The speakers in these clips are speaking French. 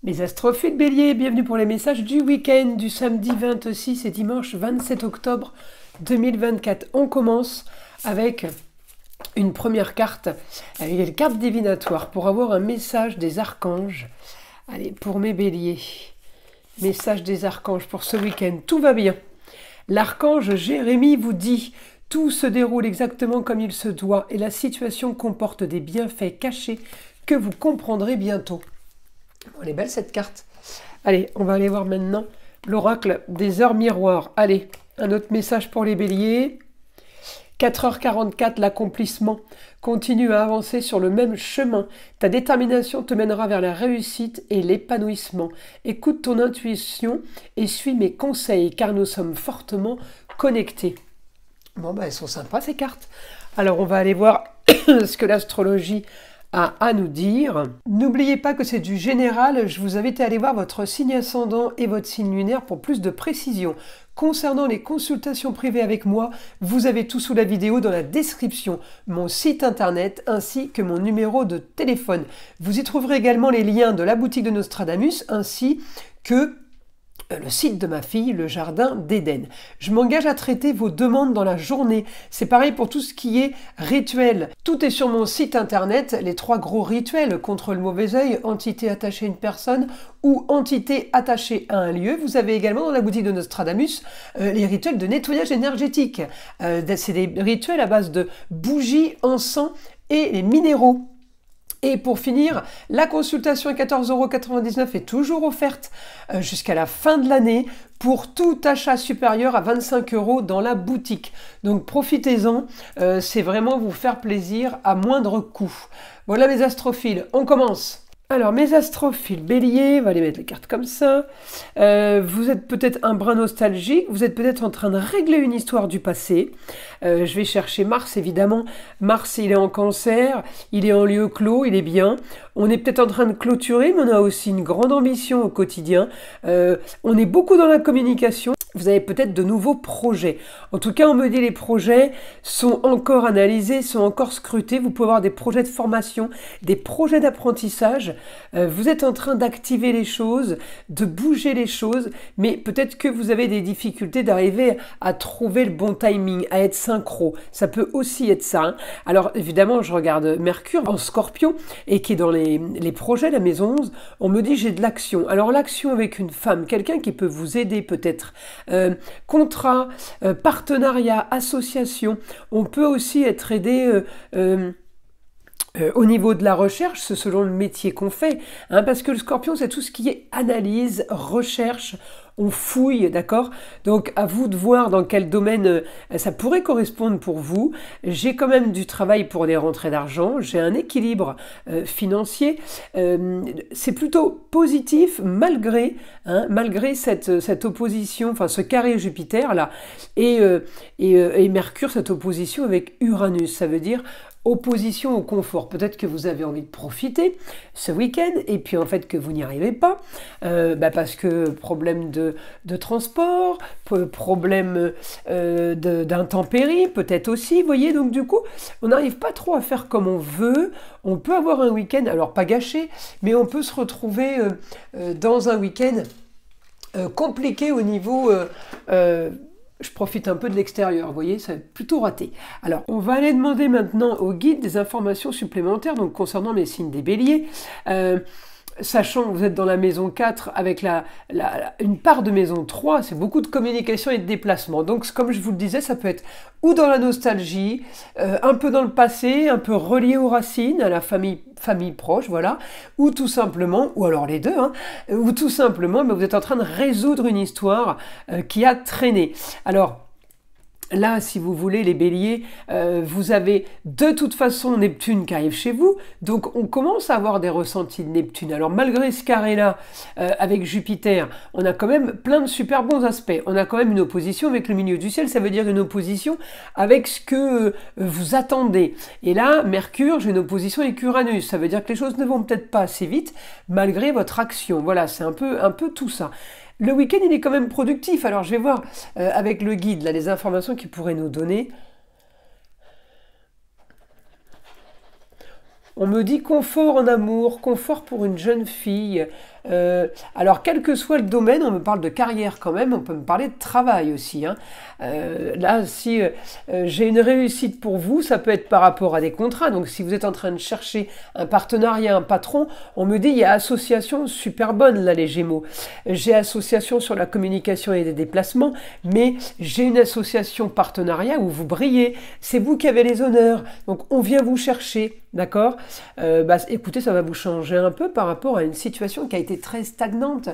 Mes astrophiles béliers, bienvenue pour les messages du week-end du samedi 26 et dimanche 27 octobre 2024. On commence avec une première carte, avec les cartes divinatoires pour avoir un message des archanges. Allez, pour mes béliers, message des archanges pour ce week-end, tout va bien. L'archange Jérémie vous dit: tout se déroule exactement comme il se doit et la situation comporte des bienfaits cachés que vous comprendrez bientôt. Elle est belle cette carte. Allez, on va aller voir maintenant l'oracle des heures miroirs. Allez, un autre message pour les béliers. 4h44, l'accomplissement. Continue à avancer sur le même chemin. Ta détermination te mènera vers la réussite et l'épanouissement. Écoute ton intuition et suis mes conseils, car nous sommes fortement connectés. Bon, elles sont sympas ces cartes. Alors, on va aller voir ce que l'astrologie a à nous dire. N'oubliez pas que c'est du général, je vous invite à aller voir votre signe ascendant et votre signe lunaire pour plus de précision. Concernant les consultations privées avec moi, vous avez tout sous la vidéo dans la description, mon site internet ainsi que mon numéro de téléphone. Vous y trouverez également les liens de la boutique de Nostradamus ainsi que le site de ma fille, le jardin d'Éden. Je m'engage à traiter vos demandes dans la journée. C'est pareil pour tout ce qui est rituel. Tout est sur mon site internet, les 3 gros rituels contre le mauvais œil, entité attachée à une personne ou entité attachée à un lieu. Vous avez également dans la boutique de Nostradamus les rituels de nettoyage énergétique. C'est des rituels à base de bougies, encens et les minéraux. Et pour finir, la consultation à 14,99 € est toujours offerte jusqu'à la fin de l'année pour tout achat supérieur à 25 € dans la boutique. Donc profitez-en, c'est vraiment vous faire plaisir à moindre coût. Voilà mes astrophiles, on commence. Alors, mes astrophiles béliers, on va les mettre les cartes comme ça. Vous êtes peut-être un brin nostalgique, vous êtes peut-être en train de régler une histoire du passé. Je vais chercher Mars, évidemment. Mars, il est en Cancer, il est en lieu clos, il est bien. On est peut-être en train de clôturer, mais on a aussi une grande ambition au quotidien. On est beaucoup dans la communication. Vous avez peut-être de nouveaux projets. En tout cas, on me dit les projets sont encore analysés, sont encore scrutés. Vous pouvez avoir des projets de formation, des projets d'apprentissage. Vous êtes en train d'activer les choses, de bouger les choses, mais peut-être que vous avez des difficultés d'arriver à trouver le bon timing, à être synchro. Ça peut aussi être ça. Hein. Alors, évidemment, je regarde Mercure en Scorpion et qui est dans les projets, la maison 11. On me dit j'ai de l'action. Alors, l'action avec une femme, quelqu'un qui peut vous aider peut-être. Contrat, partenariat, association. On peut aussi être aidé au niveau de la recherche, c'est selon le métier qu'on fait, hein, parce que le scorpion, c'est tout ce qui est analyse, recherche, on fouille, d'accord? Donc, à vous de voir dans quel domaine ça pourrait correspondre pour vous. J'ai quand même du travail pour des rentrées d'argent, j'ai un équilibre financier. C'est plutôt positif malgré cette opposition, enfin ce carré Jupiter-là, et Mercure, cette opposition avec Uranus. Ça veut dire opposition au confort. Peut-être que vous avez envie de profiter ce week-end et puis en fait que vous n'y arrivez pas parce que problème de transport, problème d'intempéries peut-être aussi, vous voyez, donc du coup on n'arrive pas trop à faire comme on veut. On peut avoir un week-end, alors pas gâché, mais on peut se retrouver dans un week-end compliqué au niveau je profite un peu de l'extérieur, vous voyez, c'est plutôt raté. Alors, on va aller demander maintenant au guide des informations supplémentaires, donc concernant mes signes des béliers. Sachant que vous êtes dans la maison 4 avec une part de maison 3, c'est beaucoup de communication et de déplacement. Donc, comme je vous le disais, ça peut être ou dans la nostalgie, un peu dans le passé, un peu relié aux racines, à la famille proche, voilà, ou tout simplement, ou alors les deux, hein, ou tout simplement, vous êtes en train de résoudre une histoire qui a traîné. Alors, là, si vous voulez, les béliers, vous avez de toute façon Neptune qui arrive chez vous, donc on commence à avoir des ressentis de Neptune. Alors malgré ce carré-là, avec Jupiter, on a quand même plein de super bons aspects. On a quand même une opposition avec le milieu du ciel, ça veut dire une opposition avec ce que vous attendez. Et là, Mercure, j'ai une opposition avec Uranus, ça veut dire que les choses ne vont peut-être pas assez vite, malgré votre action. Voilà, c'est un peu tout ça. Le week-end, il est quand même productif. Alors, je vais voir avec le guide là, les informations qu'il pourrait nous donner. On me dit confort en amour, confort pour une jeune fille. Alors, quel que soit le domaine, on me parle de carrière quand même, on peut me parler de travail aussi. Hein. Là, si j'ai une réussite pour vous, ça peut être par rapport à des contrats. Donc, si vous êtes en train de chercher un partenariat, un patron, on me dit, il y a association super bonne, là, les Gémeaux. J'ai association sur la communication et des déplacements, mais j'ai une association partenariat où vous brillez. C'est vous qui avez les honneurs. Donc, on vient vous chercher. D'accord. Écoutez, ça va vous changer un peu par rapport à une situation qui a été très stagnante,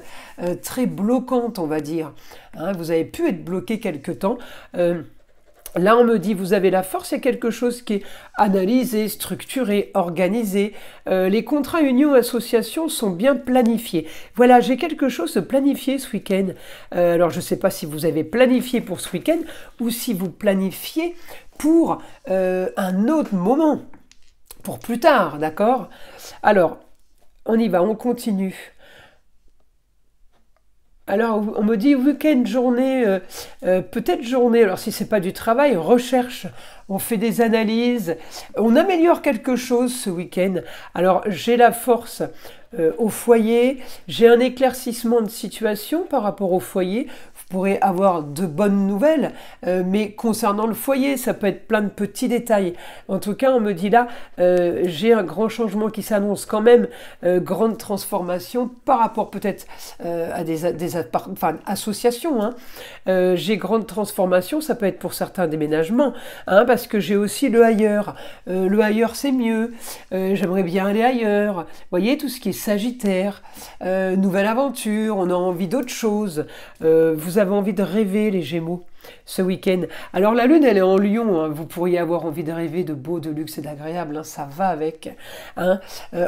très bloquante, on va dire. Hein, vous avez pu être bloqué quelque temps. Là, on me dit, vous avez la force, c'est quelque chose qui est analysé, structuré, organisé. Les contrats union association sont bien planifiés. Voilà, j'ai quelque chose de planifié ce week-end. Alors, je ne sais pas si vous avez planifié pour ce week-end ou si vous planifiez pour un autre moment. Pour plus tard, d'accord? Alors, on y va, on continue. Alors, on me dit week-end, journée, peut-être journée, alors si c'est pas du travail, recherche, on fait des analyses, on améliore quelque chose ce week-end. Alors, j'ai la force au foyer, j'ai un éclaircissement de situation par rapport au foyer, vous pourrez avoir de bonnes nouvelles, mais concernant le foyer, ça peut être plein de petits détails. En tout cas, on me dit là, j'ai un grand changement qui s'annonce quand même, grande transformation par rapport peut-être à des associations. Hein. J'ai grande transformation, ça peut être pour certains déménagements, hein, parce que j'ai aussi le ailleurs. Le ailleurs, c'est mieux. J'aimerais bien aller ailleurs. Vous voyez, tout ce qui est Sagittaire, nouvelle aventure, on a envie d'autre chose. Vous avez envie de rêver, les Gémeaux, ce week-end. Alors la Lune, elle est en Lion, hein. Vous pourriez avoir envie de rêver de beau, de luxe et d'agréable, hein. Ça va avec. Hein.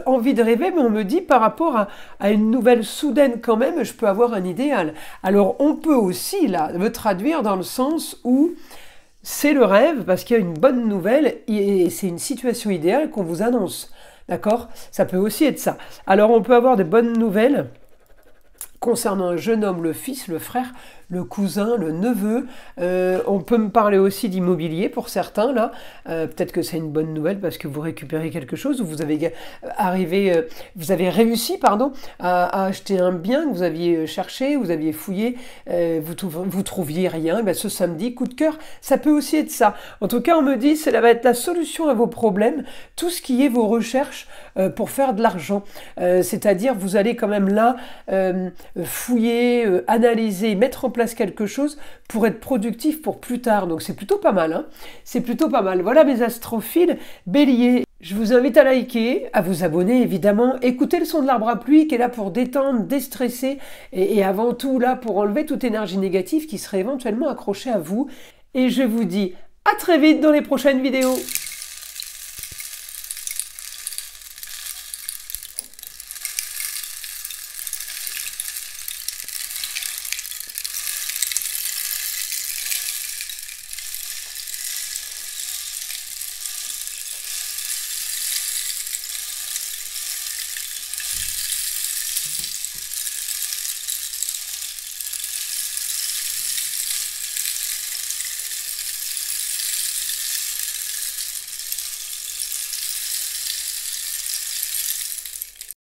Envie de rêver, mais on me dit par rapport à une nouvelle soudaine quand même, je peux avoir un idéal. Alors on peut aussi là le traduire dans le sens où c'est le rêve, parce qu'il y a une bonne nouvelle et c'est une situation idéale qu'on vous annonce. D'accord? Ça peut aussi être ça. Alors on peut avoir de bonnes nouvelles concernant un jeune homme, le fils, le frère, le cousin, le neveu. On peut me parler aussi d'immobilier pour certains, là. Peut-être que c'est une bonne nouvelle parce que vous récupérez quelque chose ou vous avez réussi, à acheter un bien que vous aviez cherché, vous aviez fouillé, vous trouviez rien. Et bien, ce samedi, coup de cœur, ça peut aussi être ça. En tout cas, on me dit, ça va être la solution à vos problèmes, tout ce qui est vos recherches pour faire de l'argent. C'est-à-dire, vous allez quand même là fouiller, analyser, mettre en place quelque chose pour être productif pour plus tard. Donc c'est plutôt pas mal. Hein, c'est plutôt pas mal. Voilà mes astrophiles. Bélier, je vous invite à liker, à vous abonner évidemment. Écoutez le son de l'arbre à pluie qui est là pour détendre, déstresser et avant tout là pour enlever toute énergie négative qui serait éventuellement accrochée à vous. Et je vous dis à très vite dans les prochaines vidéos.